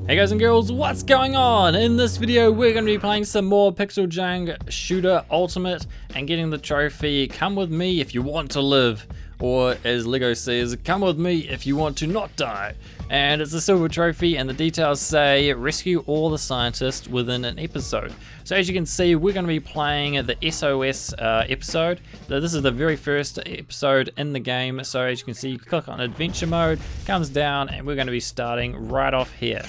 Hey guys and girls, what's going on? In this video we're going to be playing some more PixelJunk Shooter Ultimate and getting the trophy Come With Me If You Want To Live, or as Lego says, come with me if you want to not die. And it's a silver trophy and the details say rescue all the scientists within an episode. So as you can see, we're going to be playing the SOS episode. So this is the very first episode in the game. So as you can see, you click on adventure mode, comes down, and we're going to be starting right off here.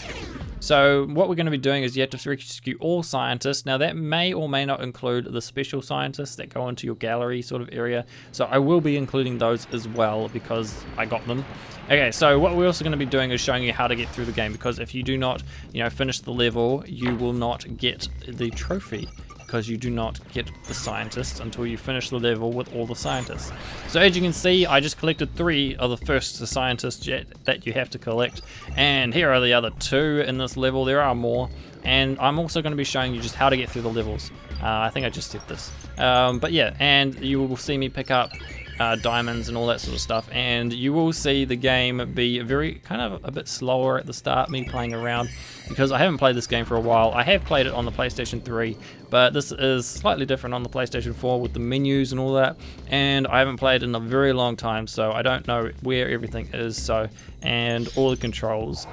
So what we're going to be doing is you have to rescue all scientists. Now that may or may not include the special scientists that go into your gallery sort of area. So I will be including those as well because I got them. Okay, so what we're also going to be doing is showing you how to get through the game, because if you do not, finish the level, you will not get the trophy, because you do not get the scientists until you finish the level with all the scientists. So as you can see, I just collected 3 of the first scientists that you have to collect, and here are the other 2 in this level. There are more, and I'm also going to be showing you just how to get through the levels. I think I just said this, but yeah, and you will see me pick up diamonds and all that sort of stuff, and you will see the game be very kind of a bit slower at the start, me playing around, because I haven't played this game for a while. I have played it on the PlayStation 3, but this is slightly different on the PlayStation 4 with the menus and all that, and I haven't played in a very long time, so I don't know where everything is, and all the controls,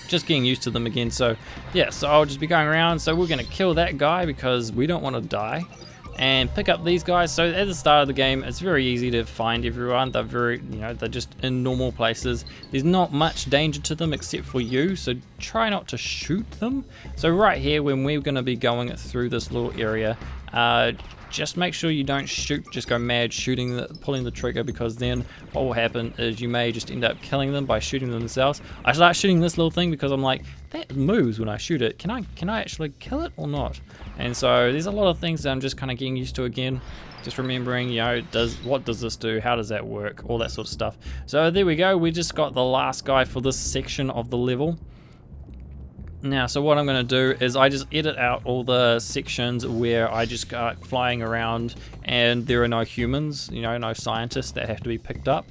just getting used to them again. So yeah, so I'll just be going around. So we're gonna kill that guy because we don't want to die, and pick up these guys. So at the start of the game, it's very easy to find everyone. They're very, they're just in normal places. There's not much danger to them except for you, so try not to shoot them. So right here, when we're going to be going through this little area, just make sure you don't shoot, just go mad shooting, pulling the trigger, because then what will happen is you may just end up killing them by shooting themselves. I start shooting this little thing because I'm like, that moves when I shoot it. Can I actually kill it or not? And so there's a lot of things that I'm just kind of getting used to again. Just remembering, what does this do? How does that work? All that sort of stuff. So there we go. We just got the last guy for this section of the level. Now, so what I'm going to do is I just edit out all the sections where I just go flying around and there are no humans, no scientists that have to be picked up,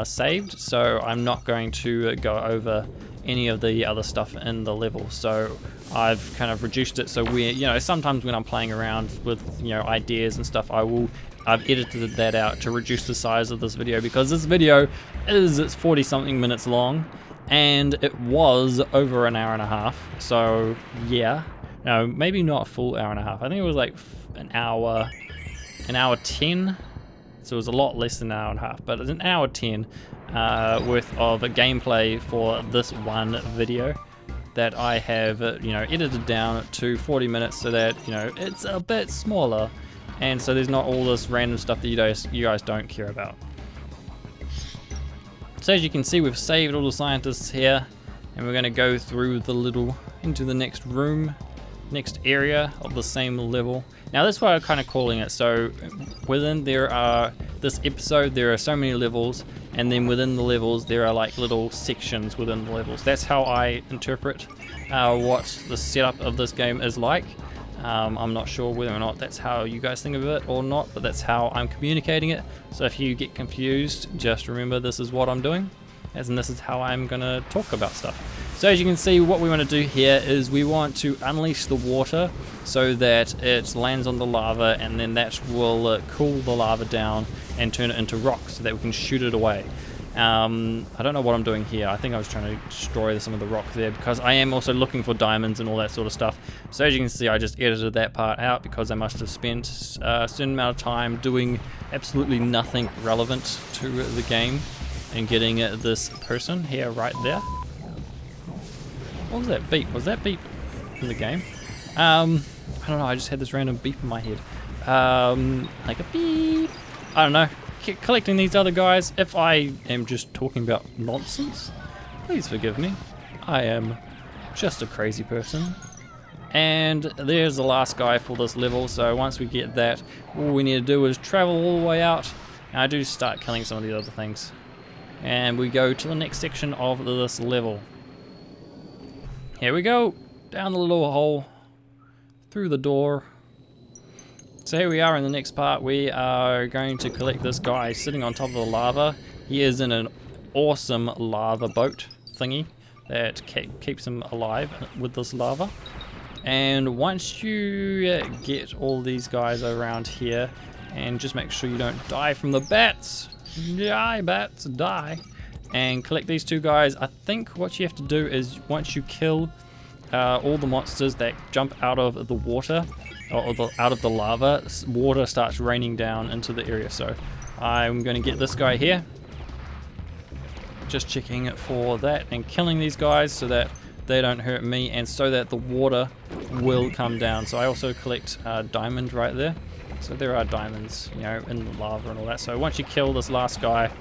saved. So I'm not going to go over any of the other stuff in the level. So I've kind of reduced it so where, sometimes when I'm playing around with, ideas and stuff, I've edited that out to reduce the size of this video, because this video it's 40 something minutes long. And it was over an hour and a half, so yeah, no, maybe not a full hour and a half. I think it was like an hour 10, so it was a lot less than an hour and a half, but it's an hour 10 worth of gameplay for this one video that I have, edited down to 40 minutes so that, it's a bit smaller, and so there's not all this random stuff that you guys don't care about. So as you can see, we've saved all the scientists here, and we're going to go through into the next room, next area of the same level. Now that's why I'm kind of calling it. So within this episode, there are so many levels, and then within the levels there are like little sections within the levels. That's how I interpret what the setup of this game is like. I'm not sure whether or not that's how you guys think of it or not, but that's how I'm communicating it. So if you get confused, just remember this is what I'm doing, as in this is how I'm going to talk about stuff. So as you can see, what we want to do here is we want to unleash the water so that it lands on the lava, and then that will cool the lava down and turn it into rock so that we can shoot it away. I don't know what I'm doing here. I think I was trying to destroy some of the rock there, because I am also looking for diamonds and all that sort of stuff. So as you can see, I just edited that part out because I must have spent a certain amount of time doing absolutely nothing relevant to the game and getting this person here right there. What was that beep? Was that beep in the game? I don't know, I just had this random beep in my head. Like a beep. I don't know. Collecting these other guys. If I am just talking about nonsense, please forgive me. I am just a crazy person. And there's the last guy for this level. So once we get that, all we need to do is travel all the way out. And I do start killing some of the other things, and we go to the next section of this level. Here we go, down the little hole, through the door. So here we are in the next part. We are going to collect this guy sitting on top of the lava. He is in an awesome lava boat thingy. that keeps them alive with this lava. And once you get all these guys around here, and just make sure you don't die from the bats. Die, bats, die. And collect these 2 guys. I think what you have to do is once you kill all the monsters that jump out of the water, or out of the lava, water starts raining down into the area. So I'm going to get this guy here. Just checking for that and killing these guys so that they don't hurt me and so that the water will come down. So I also collect diamond right there. So there are diamonds, you know, in the lava and all that. So once you kill this last guy,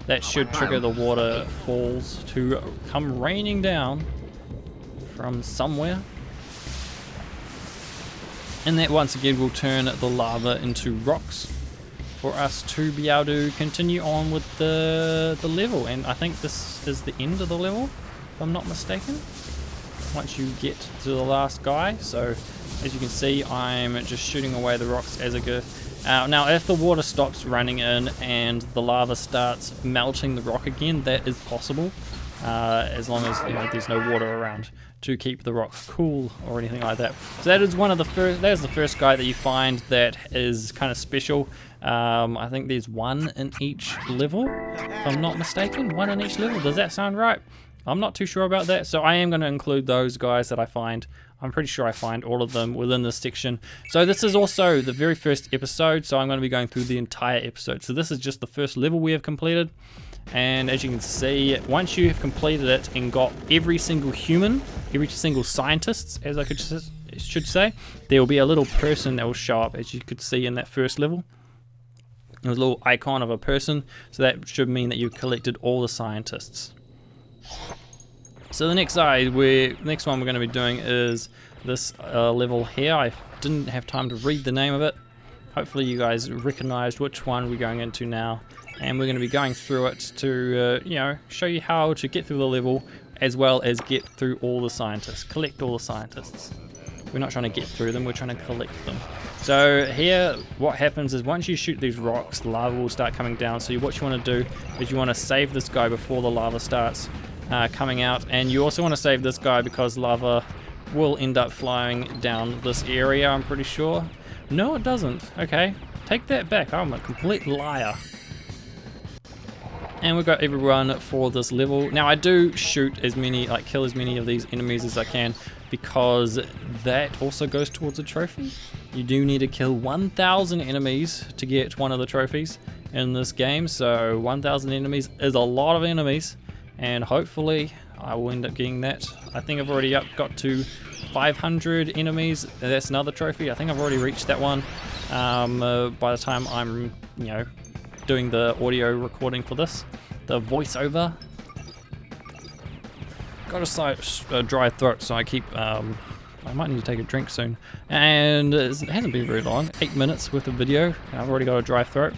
that should trigger the waterfalls to come raining down from somewhere. And that once again will turn the lava into rocks for us to be able to continue on with the level. And I think this is the end of the level, if I'm not mistaken, once you get to the last guy. So as you can see, I'm just shooting away the rocks as I go. Now if the water stops running in and the lava starts melting the rock again, that is possible, as long as, you know, there's no water around to keep the rock cool or anything like that. So that is one of the first, that is the first guy that you find that is kind of special. I think there's 1 in each level, if I'm not mistaken. 1 in each level, does that sound right? I'm not too sure about that, so I am going to include those guys that I find. I'm pretty sure I find all of them within this section. So this is also the very first episode, so I'm going to be going through the entire episode. So this is just the first level we have completed. And as you can see, once you have completed it and got every single human, every single scientist, as I should say, there will be a little person that will show up, as you could see in that first level. There's a little icon of a person, so that should mean that you've collected all the scientists. So the next one we're going to be doing is this level here. I didn't have time to read the name of it. Hopefully you guys recognized which one we're going into now. And we're going to be going through it to, you know, show you how to get through the level, as well as get through all the scientists, collect all the scientists. We're not trying to get through them, we're trying to collect them. So here, what happens is once you shoot these rocks, the lava will start coming down. So what you want to do is you want to save this guy before the lava starts coming out. And you also want to save this guy because lava will end up flying down this area, I'm pretty sure. No, it doesn't. Okay, take that back. I'm a complete liar. And we've got everyone for this level. Now I do shoot as many, like kill as many of these enemies as I can, because that also goes towards a trophy. You do need to kill 1,000 enemies to get one of the trophies in this game. So 1,000 enemies is a lot of enemies, and hopefully I will end up getting that. I think I've already got to 500 enemies. That's another trophy. I think I've already reached that one by the time I'm, you know, doing the audio recording for this, the voiceover. Got a slight dry throat, so I keep, I might need to take a drink soon. And it hasn't been very long, 8 minutes worth of video, and I've already got a dry throat.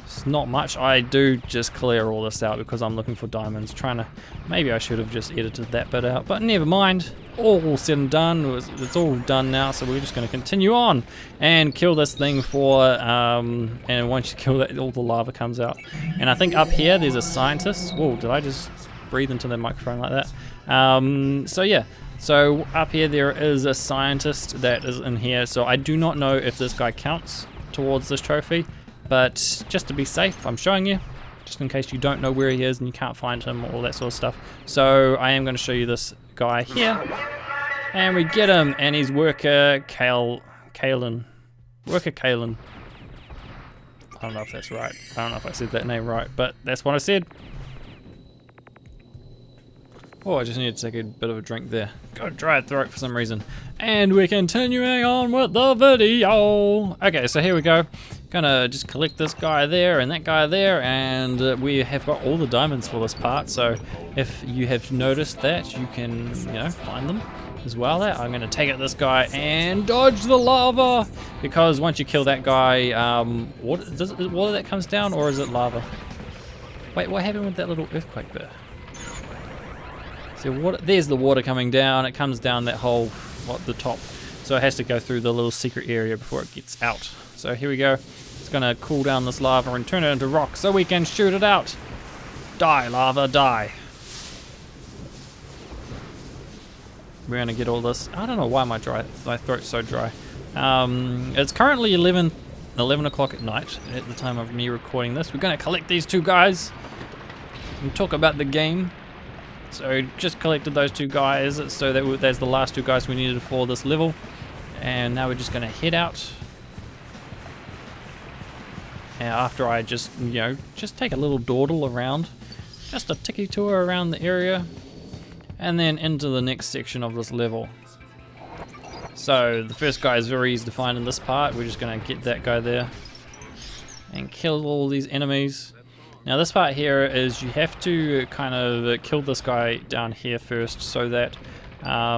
It's not much. I do just clear all this out because I'm looking for diamonds, trying to, maybe I should have just edited that bit out, but never mind. All said and done, it's all done now, so we're just going to continue on and kill this thing for, and once you kill that, all the lava comes out. And I think up here there's a scientist. Whoa, did I just breathe into the microphone like that? So yeah, so up here there is a scientist that is in here, so I do not know if this guy counts towards this trophy, but just to be safe, I'm showing you, just in case you don't know where he is and you can't find him or all that sort of stuff. So I am going to show you this guy here, and we get him, and he's Worker Kalen. Worker Kalen. I don't know if that's right. I don't know if I said that name right, but that's what I said. Oh, I just need to take a bit of a drink there. Got a dry throat for some reason. And we're continuing on with the video. Okay, so here we go. Gonna just collect this guy there and that guy there, and we have got all the diamonds for this part. So if you have noticed that, you can, you know, find them as well. I'm gonna take out this guy and dodge the lava, because once you kill that guy, water that comes down, or is it lava? Wait, what happened with that little earthquake there? So water, there's the water coming down. It comes down that hole at the top, so it has to go through the little secret area before it gets out. So here we go. It's gonna cool down this lava and turn it into rock so we can shoot it out. Die, lava, die. we're gonna get all this. I don't know why my throat's so dry. It's currently 11 o'clock at night at the time of me recording this. We're gonna collect these two guys and talk about the game. So just collected those two guys, so there's the last two guys we needed for this level, and now we're just gonna head out. And after I just take a little dawdle around, just a tiki tour around the area, and then into the next section of this level. So the first guy is very easy to find in this part. We're just gonna get that guy there and kill all these enemies. Now this part here is you have to kind of kill this guy down here first, so that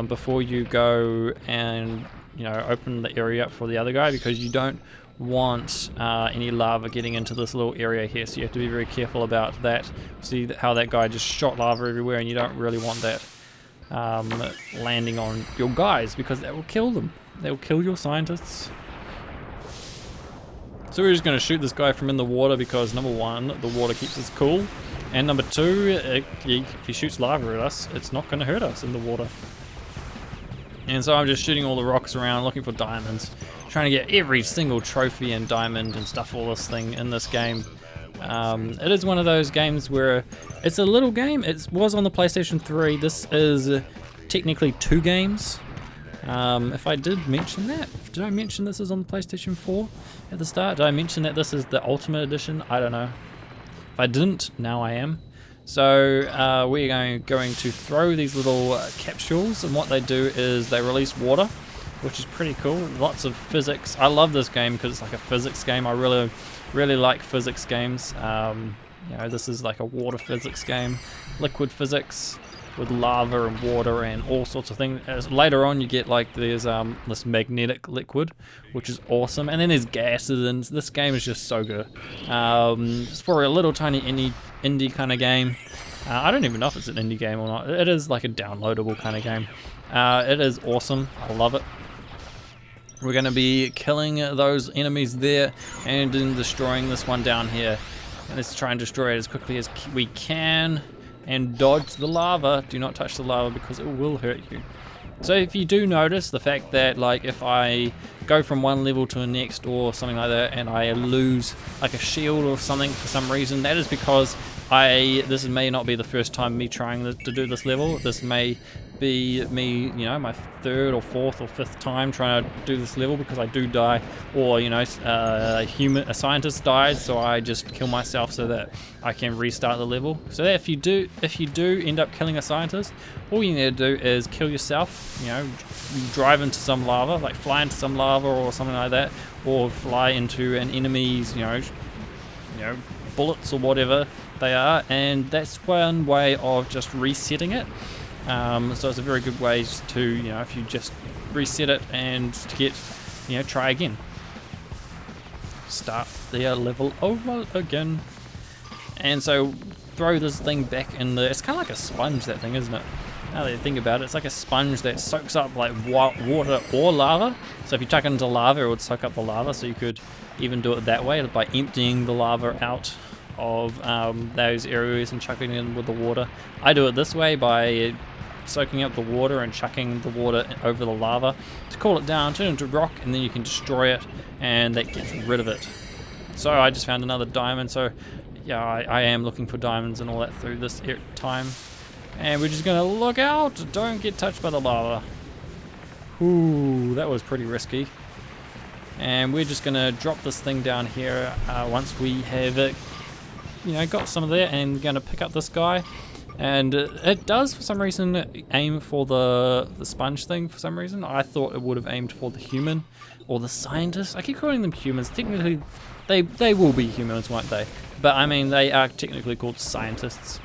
before you go and open the area up for the other guy, because you don't want any lava getting into this little area here, so you have to be very careful about that. See how that guy just shot lava everywhere, and you don't really want that landing on your guys, because that will kill them. They will kill your scientists. So we're just going to shoot this guy from in the water, because number one, the water keeps us cool, and number two, if he shoots lava at us, it's not going to hurt us in the water. And so I'm just shooting all the rocks around, looking for diamonds, trying to get every single trophy and diamond and stuff, all this thing in this game. It is one of those games where it's a little game. It was on the PlayStation 3. This is technically 2 games. If I did mention that, did I mention this is on the PlayStation 4 at the start? Did I mention that this is the Ultimate Edition? I don't know. If I didn't, now I am. So we're going to throw these little capsules, and what they do is they release water, which is pretty cool. Lots of physics. I love this game because it's like a physics game. I really like physics games. This is like a water physics game, liquid physics with lava and water and all sorts of things. Later on you get like there's this magnetic liquid, which is awesome, and then there's gases, and this game is just so good. It's for a little tiny indie kind of game. I don't even know if it's an indie game or not. It is like a downloadable kind of game. It is awesome. I love it. We're going to be killing those enemies there and then destroying this one down here. And let's try and destroy it as quickly as we can and dodge the lava. Do not touch the lava because it will hurt you. So if you do notice the fact that, like, if I go from one level to the next or something like that and I lose like a shield or something for some reason, that is because this may not be the first time me trying to do this level. This may be me, my 3rd or 4th or 5th time trying to do this level, because I do die, or a scientist dies, so I just kill myself so that I can restart the level. So that if you do end up killing a scientist, all you need to do is kill yourself. Drive into some lava, like fly into some lava or something like that, or fly into an enemy's bullets or whatever they are, and that's one way of just resetting it. So it's a very good way to, if you just reset it and to get, try again. Start the level over again. And so throw this thing back in it's kind of like a sponge, that thing, isn't it? Now that you think about it, it's like a sponge that soaks up like water or lava. So if you chuck it into lava, it would soak up the lava, so you could even do it that way by emptying the lava out of those areas and chucking it in with the water. I do it this way by soaking up the water and chucking the water over the lava to cool it down, turn it into rock, and then you can destroy it, and that gets rid of it. So I just found another diamond, so yeah, I am looking for diamonds and all that through this time. And we're just gonna look out, don't get touched by the lava. Ooh, that was pretty risky. And we're just gonna drop this thing down here once we have it, got some of that, and gonna pick up this guy. And it does, for some reason, aim for the sponge thing for some reason. I thought it would have aimed for the human or the scientist. I keep calling them humans. Technically, they will be humans, won't they? But I mean, they are technically called scientists.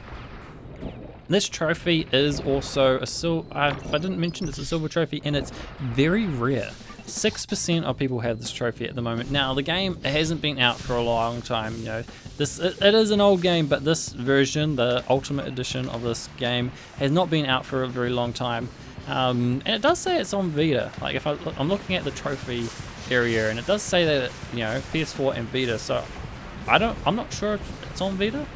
This trophy is also a silver. If I didn't mention, it's a silver trophy, and it's very rare. 6% of people have this trophy at the moment. Now, the game hasn't been out for a long time. It is an old game, but this version, the Ultimate Edition of this game, has not been out for a very long time. And it does say it's on Vita. Like, if I'm looking at the trophy area, and it does say that PS4 and Vita. So I'm not sure if it's on Vita.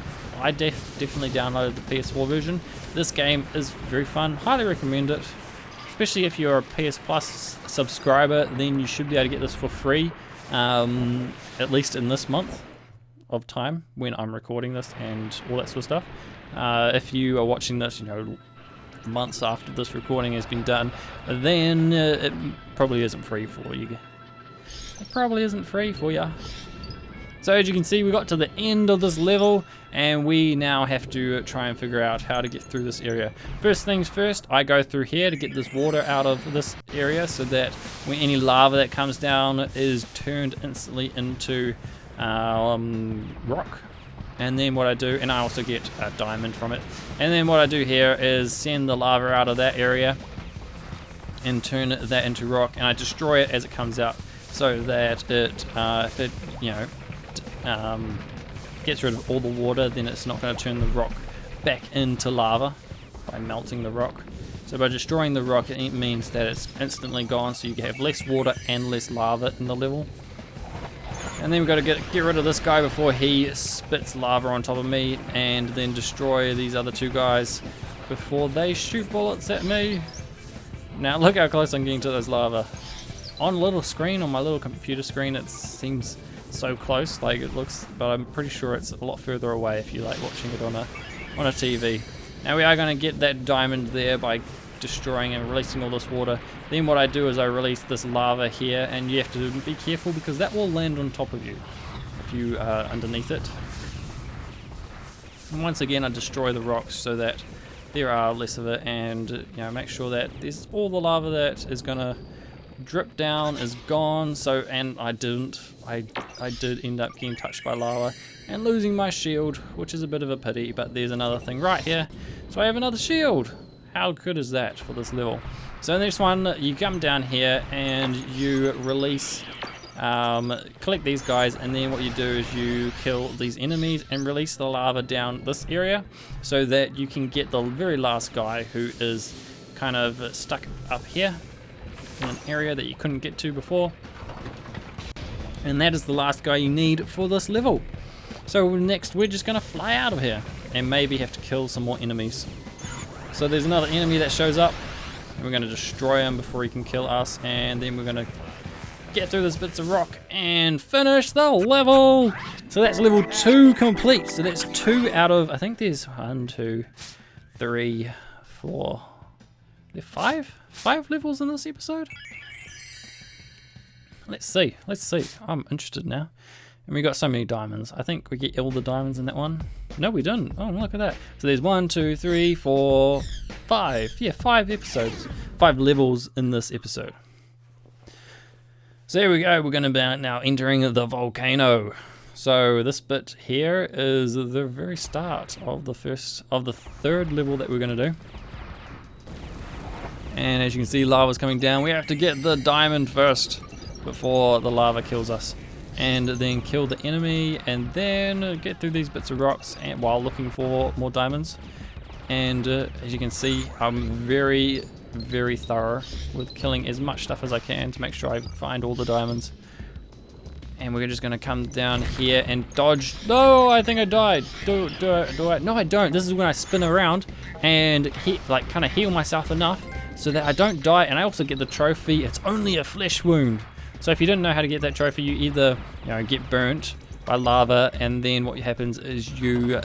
I definitely downloaded the PS4 version. This game is very fun. Highly recommend it. especially if you're a PS Plus subscriber, then you should be able to get this for free, at least in this month of time when I'm recording this and all that sort of stuff. If you are watching this, you know, months after this recording has been done, then it probably isn't free for you. It probably isn't free for you. So as you can see, we got to the end of this level, and we now have to try and figure out how to get through this area. First things first, I go through here to get this water out of this area so that when any lava that comes down is turned instantly into rock. And then what I do, and I also get a diamond from it, and then what I do here is send the lava out of that area and turn that into rock, and I destroy it as it comes out so that it, if it, you know, gets rid of all the water, then it's not going to turn the rock back into lava by melting the rock. So by destroying the rock, it means that it's instantly gone, so you can have less water and less lava in the level. And then we've got to get rid of this guy before he spits lava on top of me, and then destroy these other two guys before they shoot bullets at me. Now look how close I'm getting to this lava. On a little screen, on my little computer screen, it seems so close, like it looks, but I'm pretty sure it's a lot further away if you like watching it on a TV. Now we are going to get that diamond there by destroying and releasing all this water. Then what I do is I release this lava here, and you have to be careful because that will land on top of you if you are underneath it. And once again I destroy the rocks so that there are less of it, and you know, make sure that there's all the lava that is going to drip down is gone. So, and I did end up getting touched by lava and losing my shield, which is a bit of a pity, but there's another thing right here, so I have another shield. How good is that for this level? So in this one, you come down here and you release, collect these guys, and then what you do is you kill these enemies and release the lava down this area so that you can get the very last guy who is kind of stuck up here in an area that you couldn't get to before. And that is the last guy you need for this level. So next we're just gonna fly out of here and maybe have to kill some more enemies. So there's another enemy that shows up, and we're gonna destroy him before he can kill us, and then we're gonna get through this bits of rock and finish the level. So that's level 2 complete. So that's 2 out of, I think there's 1, 2, 3, 4, there are 5 levels in this episode. Let's see. I'm interested now. And we got so many diamonds. I think we get all the diamonds in that one. No, we didn't. Oh, look at that. So there's 1, 2, 3, 4, 5. Yeah, 5 episodes. 5 levels in this episode. So here we go. We're going to be now entering the volcano. So this bit here is the very start of the third level that we're going to do. And as you can see, lava's coming down. We have to get the diamond first before the lava kills us, and then kill the enemy, and then get through these bits of rocks and while looking for more diamonds. And as you can see, I'm very, very thorough with killing as much stuff as I can to make sure I find all the diamonds. And we're just going to come down here and dodge. No, I think I died. Do I? No, I don't. This is when I spin around and kind of heal myself enough so that I don't die, and I also get the trophy. It's only a flesh wound. So if you didn't know how to get that trophy, you either get burnt by lava, and then what happens is you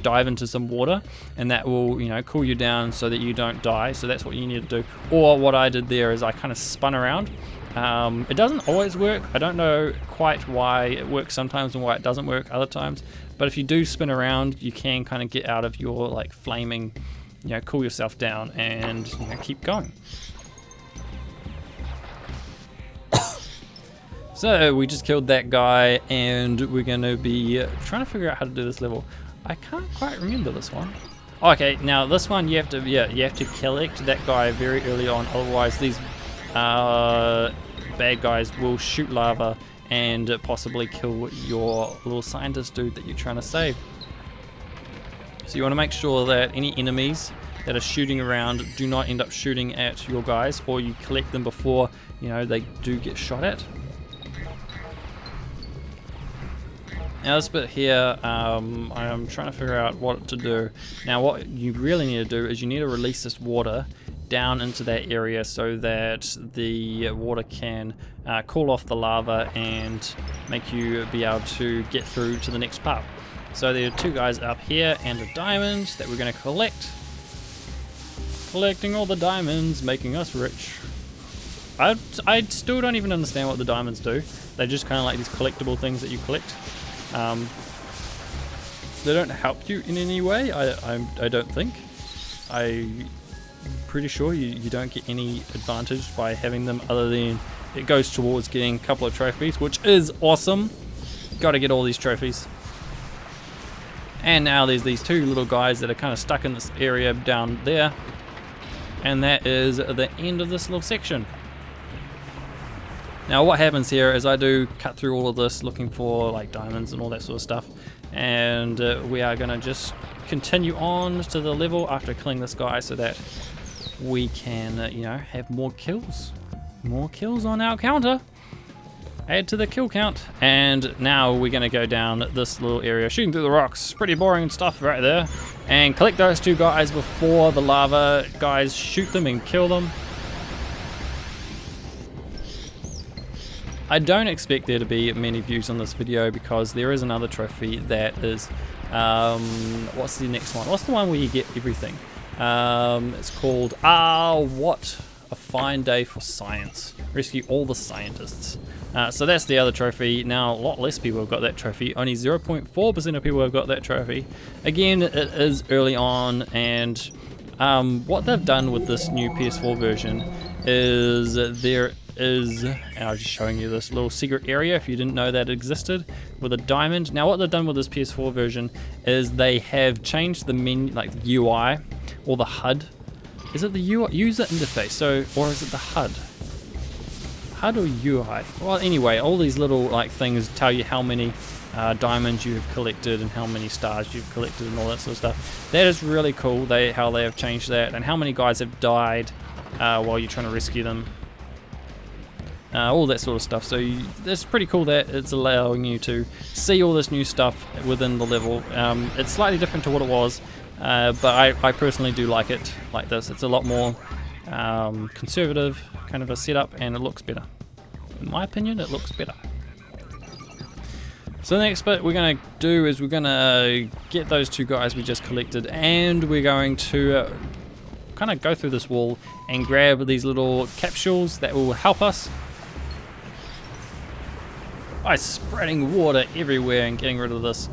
dive into some water, and that will cool you down so that you don't die. So that's what you need to do. Or what I did there is I kind of spun around. It doesn't always work. I don't know quite why it works sometimes and why it doesn't work other times. But if you do spin around, you can kind of get out of your flaming, cool yourself down and keep going. So we just killed that guy, and we're going to be trying to figure out how to do this level. I can't quite remember this one. Okay, now this one you have to collect that guy very early on, otherwise these bad guys will shoot lava and possibly kill your little scientist dude that you're trying to save. So you want to make sure that any enemies that are shooting around do not end up shooting at your guys, or you collect them before they do get shot at. Now this bit here, I'm trying to figure out what to do. Now what you really need to do is you need to release this water down into that area so that the water can cool off the lava and make you be able to get through to the next part. So there are 2 guys up here and a diamond that we're going to collect. Collecting all the diamonds, making us rich. I still don't even understand what the diamonds do. They're just kind of like these collectible things that you collect. They don't help you in any way, I don't think. I'm pretty sure you don't get any advantage by having them other than it goes towards getting a couple of trophies, which is awesome. Got to get all these trophies. And now there's these 2 little guys that are kind of stuck in this area down there. And that is the end of this little section. Now what happens here is I do cut through all of this looking for like diamonds and all that sort of stuff. And we are going to just continue on to the level after killing this guy so that we can, you know, have more kills. More kills on our counter. Add to the kill count. And now we're going to go down this little area, shooting through the rocks. Pretty boring stuff right there. And collect those 2 guys before the lava guys shoot them and kill them. I don't expect there to be many views on this video because there is another trophy that is, what's the next one? What's the one where you get everything? It's called, what a fine day for science. Rescue all the scientists. So that's the other trophy. Now a lot less people have got that trophy. Only 0.4% of people have got that trophy. Again, it is early on, and what they've done with this new PS4 version is there is, and I was just showing you this little secret area if you didn't know that existed, with a diamond. Now what they've done with this PS4 version is they have changed the menu, like the UI or the HUD. Is it the UI, user interface? So, or is it the HUD? HUD or UI? Well, anyway, all these little like things tell you how many diamonds you have collected and how many stars you've collected and all that sort of stuff. That is really cool. How they have changed that, and how many guys have died while you're trying to rescue them. All that sort of stuff. So it's pretty cool that it's allowing you to see all this new stuff within the level. It's slightly different to what it was, but I personally do like it like this. It's a lot more conservative kind of a setup, and it looks better. In my opinion, it looks better. So the next bit we're going to do is we're going to get those 2 guys we just collected, and we're going to kind of go through this wall and grab these little capsules that will help us by spreading water everywhere and getting rid of this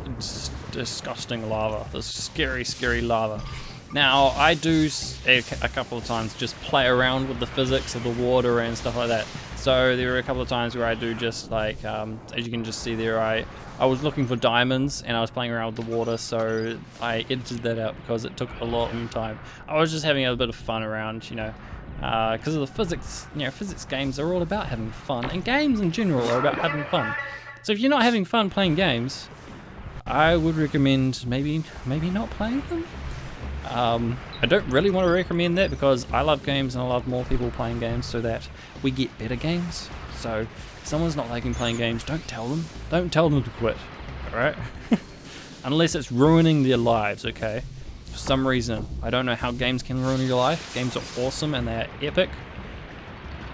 disgusting lava, this scary lava. Now I do a couple of times just play around with the physics of the water and stuff like that. So there were a couple of times where I do just like, as you can just see there, I was looking for diamonds and I was playing around with the water, so I edited that out because it took a long time. I was just having a bit of fun around, you know, because of the physics. You know, physics games are all about having fun, and games in general are about having fun. So if you're not having fun playing games, I would recommend maybe not playing them. I don't really want to recommend that because I love games and I love more people playing games so that we get better games. So if someone's not liking playing games, don't tell them. Don't tell them to quit, alright? Unless it's ruining their lives, okay? For some reason. I don't know how games can ruin your life. Games are awesome and they're epic.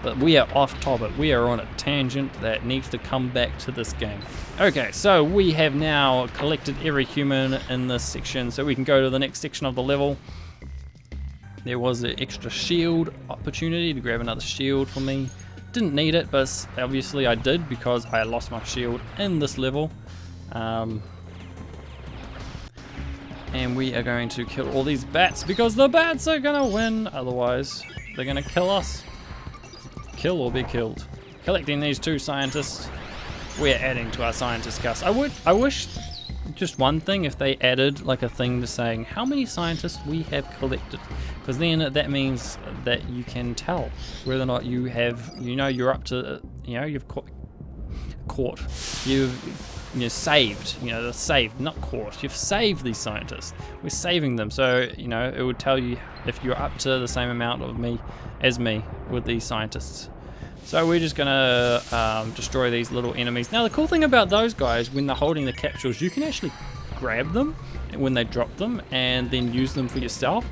But we are off topic. We are on a tangent that needs to come back to this game. Okay, so we have now collected every human in this section, so we can go to the next section of the level. There was an extra shield opportunity to grab another shield for me. Didn't need it, but obviously I did because I lost my shield in this level. And we are going to kill all these bats because the bats are gonna win, otherwise they're gonna kill us. Kill or be killed. Collecting these 2 scientists, we're adding to our scientist cast. I wish just one thing, if they added like a thing to saying how many scientists we have collected, because then that means that you can tell whether or not you have, you know, you're up to, you know, you've you've saved, you know, they're saved, not caught. You've saved these scientists. We're saving them, so you know it would tell you if you're up to the same amount of me with these scientists. So we're just gonna destroy these little enemies. Now the cool thing about those guys, when they're holding the capsules, you can actually grab them when they drop them and then use them for yourself.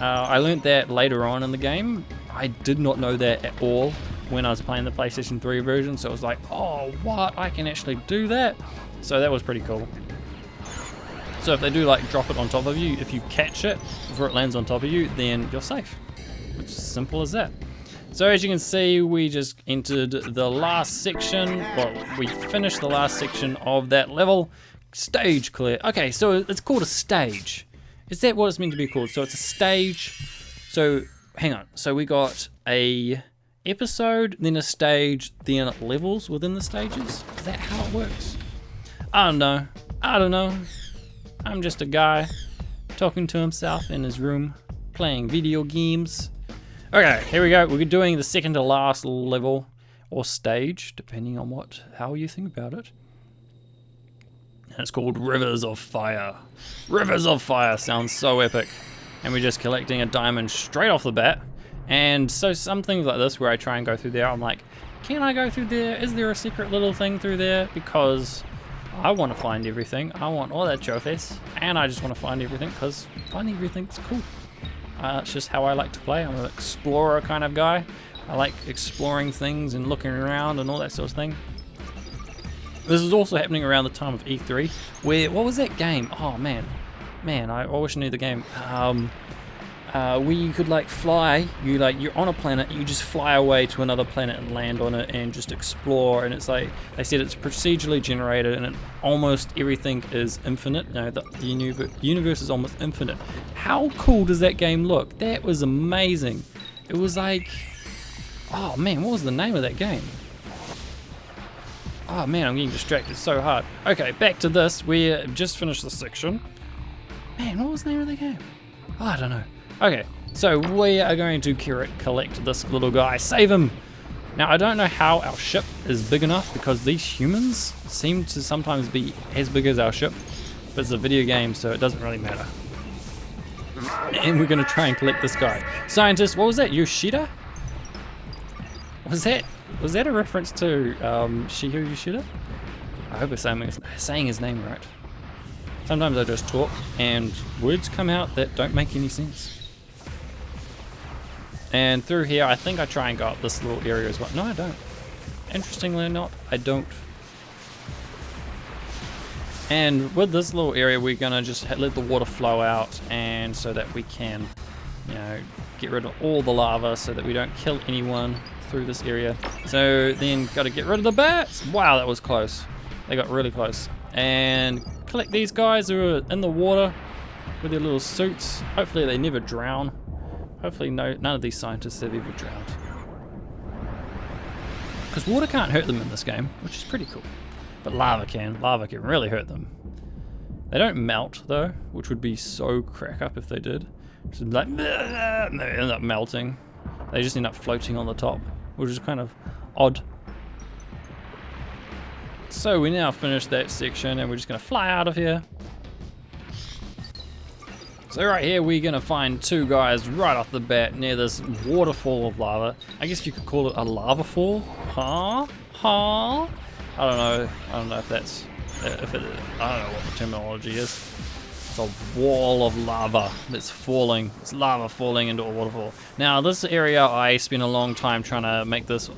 I learned that later on in the game. I did not know that at all when I was playing the PlayStation 3 version, so I was like, oh, what? I can actually do that? So that was pretty cool. So if they do like drop it on top of you, if you catch it before it lands on top of you, then you're safe. It's as simple as that. So as you can see, we just entered the last section. Well, we finished the last section of that level. Stage clear. Okay, so it's called a stage. Is that what it's meant to be called? So it's a stage. So hang on. So we got a episode, then a stage, then levels within the stages. Is that how it works? I don't know. I don't know. I'm just a guy talking to himself in his room, playing video games. Okay, here we go. We're doing the second to last level or stage, depending on how you think about it. And it's called Rivers of Fire. Rivers of Fire sounds so epic. And we're just collecting a diamond straight off the bat. And so some things like this where I try and go through there, I'm like, can I go through there? Is there a secret little thing through there? Because I want to find everything. I want all that trophies. And I just want to find everything because finding everything's cool. It's just how I like to play. I'm an explorer kind of guy. I like exploring things and looking around and all that sort of thing. This is also happening around the time of E3, where, what was that game? Oh man, I wish I knew the game. Where you could like fly, you're on a planet, you just fly away to another planet and land on it and just explore, and it's like, they said it's procedurally generated and almost everything is infinite. You know, the universe is almost infinite. How cool does that game look? That was amazing. It was like, oh man, what was the name of that game? Oh man, I'm getting distracted so hard. Okay, back to this. We just finished this section. Man, what was the name of the game? Oh, I don't know. Okay, so we are going to collect this little guy, save him. Now, I don't know how our ship is big enough because these humans seem to sometimes be as big as our ship, but it's a video game, so it doesn't really matter. And we're gonna try and collect this guy. Scientist, what was that, Yoshida? Was that a reference to Shigeru Yoshida? I hope I'm saying his name right. Sometimes I just talk and words come out that don't make any sense. And through here, I think I try and go up this little area as well. No, I don't. Interestingly not, I don't. And with this little area, we're gonna just let the water flow out, and so that we can, you know, get rid of all the lava so that we don't kill anyone through this area. So then got to get rid of the bats. Wow, that was close. They got really close. And collect these guys who are in the water with their little suits. Hopefully they never drown. Hopefully none of these scientists have ever drowned. Because water can't hurt them in this game, which is pretty cool. But lava can. Lava can really hurt them. They don't melt though, which would be so crack up if they did. Just like, and they end up melting. They just end up floating on the top, which is kind of odd. So we now finished that section and we're just gonna fly out of here. So right here we're gonna find two guys right off the bat near this waterfall of lava. I guess you could call it a lava fall. Huh? I don't know if that's, I don't know what the terminology is. It's a wall of lava that's falling. It's lava falling into a waterfall. Now this area, I spent a long time trying to make this,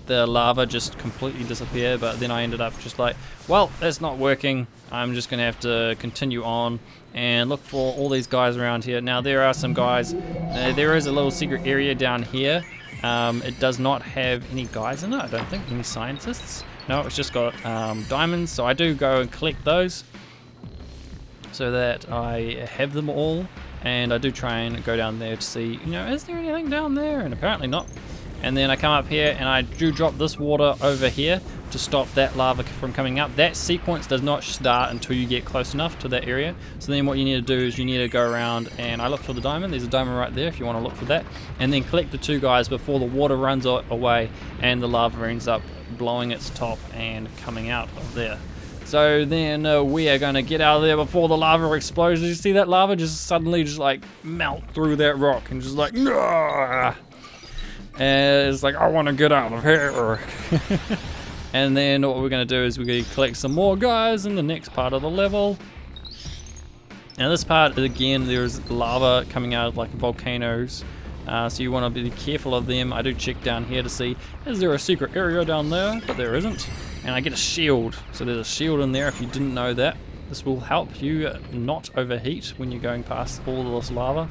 the lava just completely disappear, but then I ended up just like, well, that's not working. I'm just gonna have to continue on and look for all these guys around here. Now there are some guys, there is a little secret area down here. It does not have any guys in it, I don't think, any scientists. No, it's just got diamonds, so I do go and collect those so that I have them all, and I do try and go down there to see, you know, is there anything down there? And apparently not. And then I come up here and I do drop this water over here to stop that lava from coming up. That sequence does not start until you get close enough to that area. So then what you need to do is you need to go around, and I look for the diamond. There's a diamond right there if you want to look for that. And then collect the two guys before the water runs away and the lava ends up blowing its top and coming out of there. So then we are going to get out of there before the lava explodes. Did you see that lava just suddenly just like melt through that rock and just like, nah! And it's like, I want to get out of here. And then what we're going to do is we're going to collect some more guys in the next part of the level. Now this part, again, there's lava coming out of like volcanoes, so you want to be careful of them. I do check down here to see, is there a secret area down there? But there isn't. And I get a shield, so there's a shield in there if you didn't know that. This will help you not overheat when you're going past all of this lava.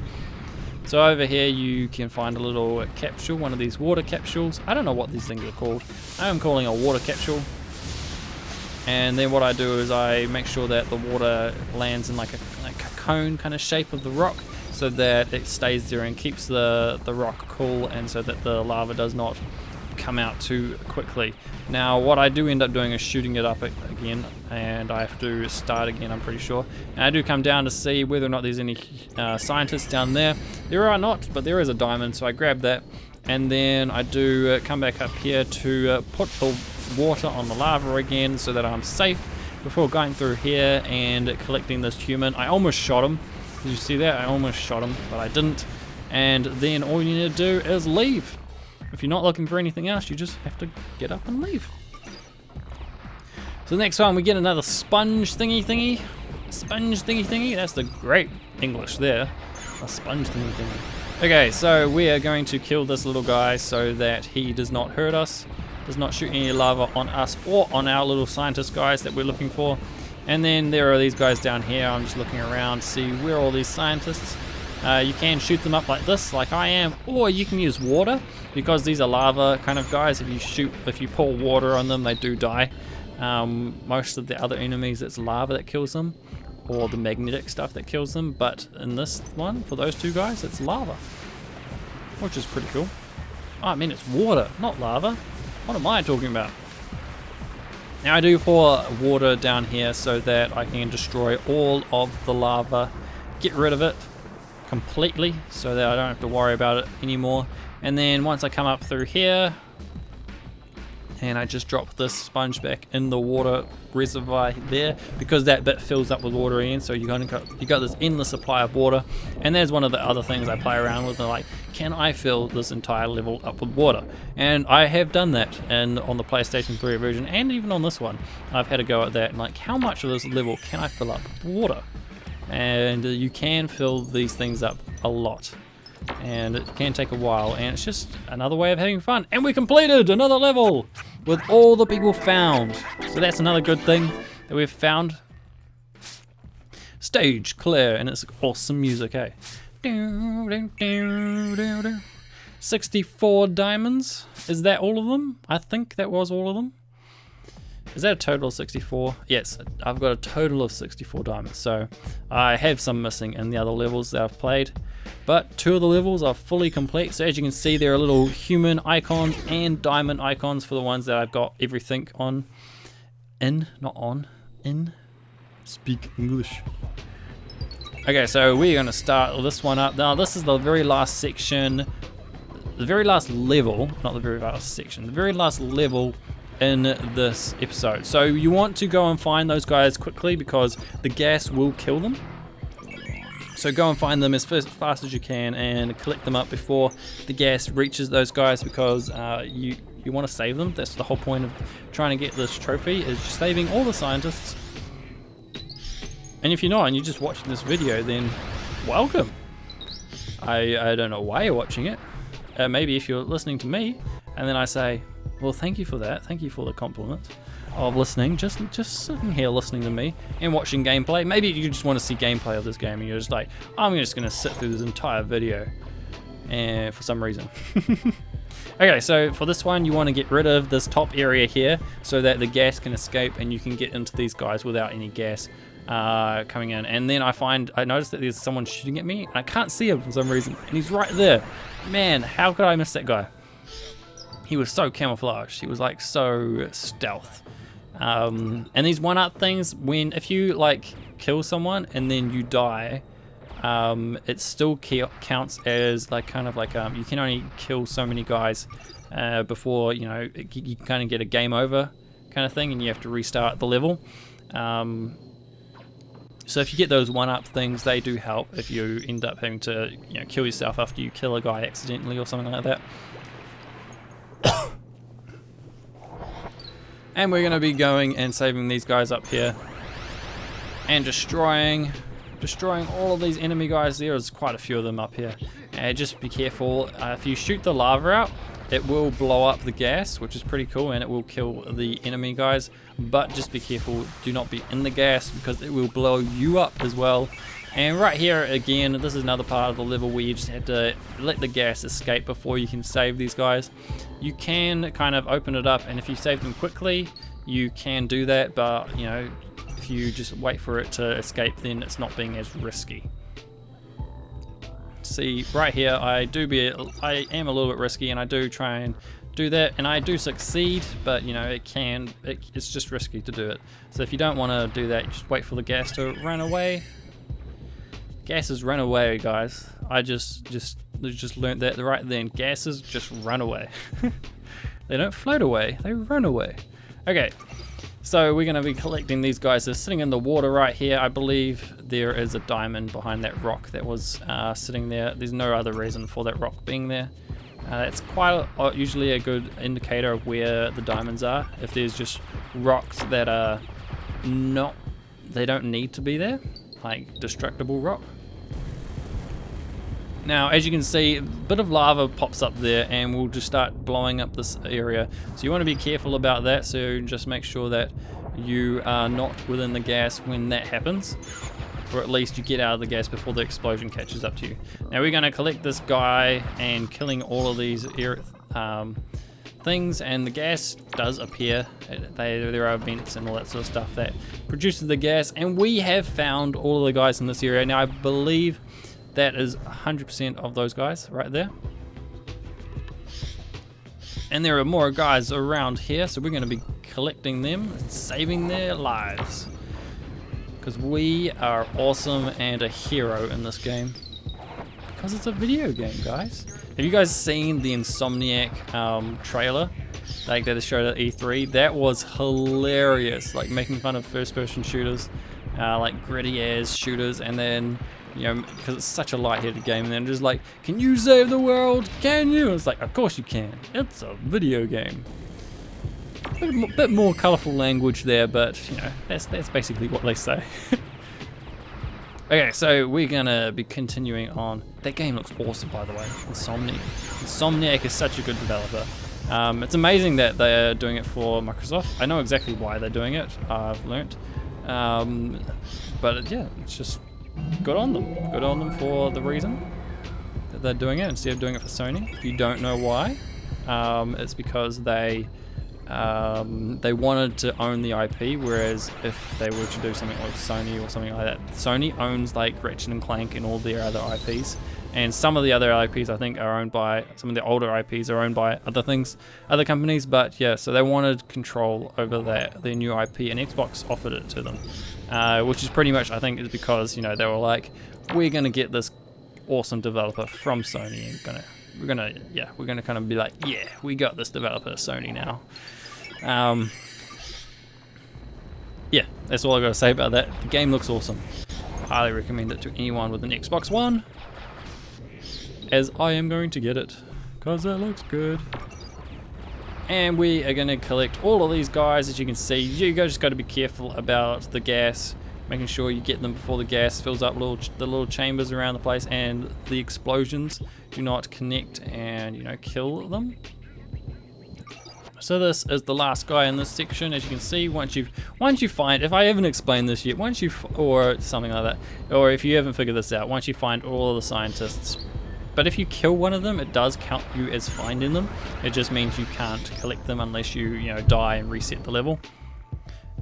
So over here you can find a little capsule, one of these water capsules. I don't know what these things are called. I am calling a water capsule. And then what I do is I make sure that the water lands in like a cone kind of shape of the rock, so that it stays there and keeps the rock cool, and so that the lava does not come out too quickly. Now what I do end up doing is shooting it up again, and I have to start again, I'm pretty sure. And I do come down to see whether or not there's any scientists down there. There are not, but there is a diamond, so I grab that, and then I do come back up here to put the water on the lava again so that I'm safe before going through here and collecting this human. I almost shot him. Did you see that? I almost shot him, but I didn't. And then all you need to do is leave. If you're not looking for anything else, you just have to get up and leave. So the next one we get another sponge thingy. Sponge thingy. That's the great English there. A sponge thingy. Okay, so we are going to kill this little guy so that he does not hurt us, does not shoot any lava on us or on our little scientist guys that we're looking for. And then there are these guys down here. I'm just looking around to see where are all these scientists. You can shoot them up like this, like I am, or you can use water, because these are lava kind of guys. If you pour water on them, they do die. Most of the other enemies, it's lava that kills them, or the magnetic stuff that kills them. But in this one, for those two guys, it's lava, which is pretty cool. Oh, I mean, it's water, not lava. What am I talking about? Now I do pour water down here so that I can destroy all of the lava, get rid of it completely, so that I don't have to worry about it anymore. And then once I come up through here, and I just drop this sponge back in the water reservoir there, because that bit fills up with water again, so you got this endless supply of water. And there's one of the other things I play around with, like, can I fill this entire level up with water? And I have done that, and on the PlayStation 3 version, and even on this one, I've had a go at that, and like, how much of this level can I fill up with water? And you can fill these things up a lot, and it can take a while, and it's just another way of having fun. And we completed another level with all the people found, so that's another good thing that we've found. Stage clear, and it's awesome music, eh? 64 diamonds. Is that all of them? I think that was all of them. Is that a total of 64? Yes, I've got a total of 64 diamonds. So I have some missing in the other levels that I've played, but 2 of the levels are fully complete. So as you can see, there are little human icons and diamond icons for the ones that I've got everything on. Not on. Speak English. Okay, so we're going to start this one up. Now this is the very last section, the very last level, not the very last section, the very last level in this episode. So you want to go and find those guys quickly, because the gas will kill them. So go and find them as fast as you can and collect them up before the gas reaches those guys, because you want to save them. That's the whole point of trying to get this trophy, is saving all the scientists. And if you're not and you're just watching this video, then welcome. I don't know why you're watching it. Maybe if you're listening to me and then I say, well, thank you for that. Thank you for the compliment of listening. Just sitting here listening to me and watching gameplay. Maybe you just want to see gameplay of this game and you're just like, I'm just going to sit through this entire video, and for some reason. Okay, so for this one, you want to get rid of this top area here so that the gas can escape and you can get into these guys without any gas coming in. And then I noticed that there's someone shooting at me and I can't see him for some reason, and he's right there. Man, how could I miss that guy? He was so camouflaged. He was like so stealth. And these one-up things, if you like kill someone and then you die, it still counts as like kind of like you can only kill so many guys before you kind of get a game over kind of thing, and you have to restart the level. So if you get those one-up things, they do help if you end up having to kill yourself after you kill a guy accidentally or something like that. And we're going to be going and saving these guys up here and destroying destroying all of these enemy guys. There's quite a few of them up here. And just be careful, if you shoot the lava out, it will blow up the gas, which is pretty cool, and it will kill the enemy guys. But just be careful, do not be in the gas, because it will blow you up as well. And right here again, this is another part of the level where you just have to let the gas escape before you can save these guys. You can kind of open it up, and if you save them quickly, you can do that, but you know, if you just wait for it to escape, then it's not being as risky. See, right here, I am a little bit risky, and I do try and do that, and I do succeed, but you know, it's just risky to do it. So if you don't want to do that, you just wait for the gas to run away. Gases run away, guys. I just learned that right then. Gases just run away. They don't float away, they run away. Okay, so we're going to be collecting these guys. They're sitting in the water right here. I believe there is a diamond behind that rock that was sitting there. There's no other reason for that rock being there. It's quite usually a good indicator of where the diamonds are. If there's just rocks that are they don't need to be there, like destructible rock. Now, as you can see, a bit of lava pops up there and we'll just start blowing up this area. So you want to be careful about that, so just make sure that you are not within the gas when that happens. Or at least you get out of the gas before the explosion catches up to you. Now we're going to collect this guy and killing all of these things, and the gas does appear. There are vents and all that sort of stuff that produces the gas, and we have found all of the guys in this area. Now I believe that is 100% of those guys right there. And there are more guys around here, so we're going to be collecting them and saving their lives. Because we are awesome and a hero in this game. Because it's a video game, guys. Have you guys seen the Insomniac trailer? Like that they showed at E3? That was hilarious. Like making fun of first-person shooters. Like gritty ass shooters, and then, you know, because it's such a light-headed game, and then just like, can you save the world? Can you? It's like, of course you can. It's a video game. Bit more colourful language there, but you know, that's basically what they say. Okay, so we're gonna be continuing on. That game looks awesome, by the way. Insomniac is such a good developer. It's amazing that they're doing it for Microsoft. I know exactly why they're doing it. I've learnt. But yeah, it's just good on them. Good on them for the reason that they're doing it instead of doing it for Sony. If you don't know why, it's because they wanted to own the IP, whereas if they were to do something like Sony or something like that, Sony owns like Ratchet & Clank and all their other IPs, and some of the other IPs I think are owned by, some of the older IPs are owned by other companies, but yeah, so they wanted control over their new IP, and Xbox offered it to them, which is pretty much, I think, is because, you know, they were like, we're gonna get this awesome developer from Sony, and we're gonna kind of be like, yeah, we got this developer, Sony now. Yeah, that's all I gotta say about that. The game looks awesome. Highly recommend it to anyone with an Xbox One, as I am going to get it, cause that looks good. And we are gonna collect all of these guys. As you can see, you guys just gotta be careful about the gas, making sure you get them before the gas fills up the little chambers around the place, and the explosions do not connect and, you know, kill them. So this is the last guy in this section. As you can see, once you find, if I haven't explained this yet, or something like that, or if you haven't figured this out, once you find all of the scientists, but if you kill one of them, it does count you as finding them. It just means you can't collect them unless you know, die and reset the level.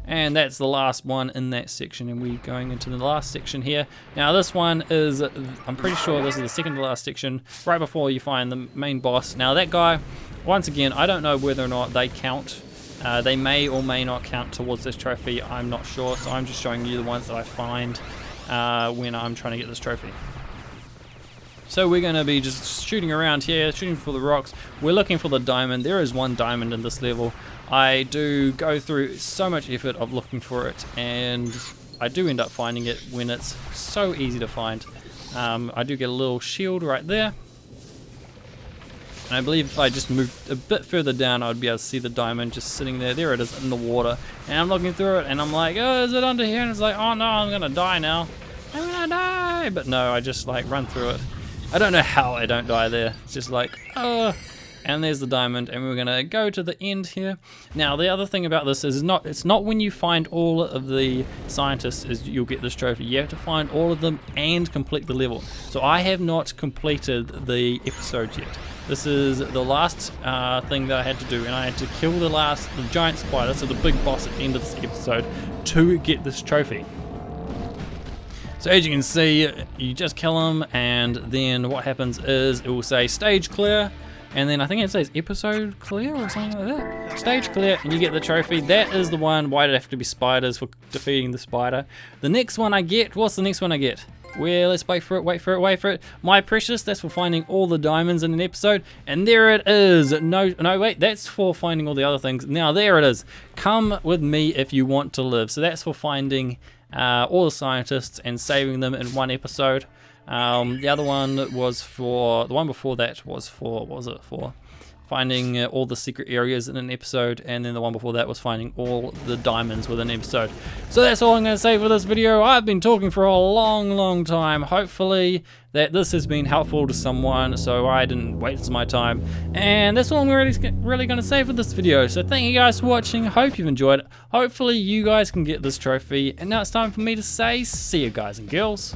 And that's the last one in that section, and we're going into the last section here. Now this one is, I'm pretty sure this is the second to last section, right before you find the main boss. Now that guy, once again, I don't know whether or not they count. They may or may not count towards this trophy, I'm not sure, so I'm just showing you the ones that I find when I'm trying to get this trophy. So we're going to be just shooting around here, shooting for the rocks. We're looking for the diamond. There is one diamond in this level. I do go through so much effort of looking for it, and I do end up finding it when it's so easy to find. I do get a little shield right there. And I believe if I just moved a bit further down, I'd be able to see the diamond just sitting there. There it is in the water. And I'm looking through it, and I'm like, oh, is it under here? And it's like, oh no, I'm going to die now. I'm going to die. But no, I just like run through it. I don't know how I don't die there. It's just like, and there's the diamond, and we're gonna go to the end here. Now the other thing about this is it's not when you find all of the scientists is you'll get this trophy. You have to find all of them and complete the level. So I have not completed the episode yet. This is the last thing that I had to do, and I had to kill the giant spider, so the big boss at the end of this episode, to get this trophy. So as you can see, you just kill him, and then what happens is it will say stage clear, and then I think it says episode clear or something like that. Stage clear, and you get the trophy. That is the one. Why did it have to be spiders for defeating the spider? The next one I get, what's the next one I get? Well, let's wait for it. My precious, that's for finding all the diamonds in an episode. And there it is. No, wait, that's for finding all the other things. Now, there it is. Come with me if you want to live. So that's for finding all the scientists and saving them in one episode. The other one was for, the one before that was for, what was it for? Finding all the secret areas in an episode, and then the one before that was finding all the diamonds within an episode. So that's all I'm going to say for this video. I've been talking for a long time. Hopefully that this has been helpful to someone, so I didn't waste my time. And that's all I'm really going to say for this video. So thank you guys for watching. Hope you've enjoyed it. Hopefully you guys can get this trophy. And now it's time for me to say, see you guys and girls.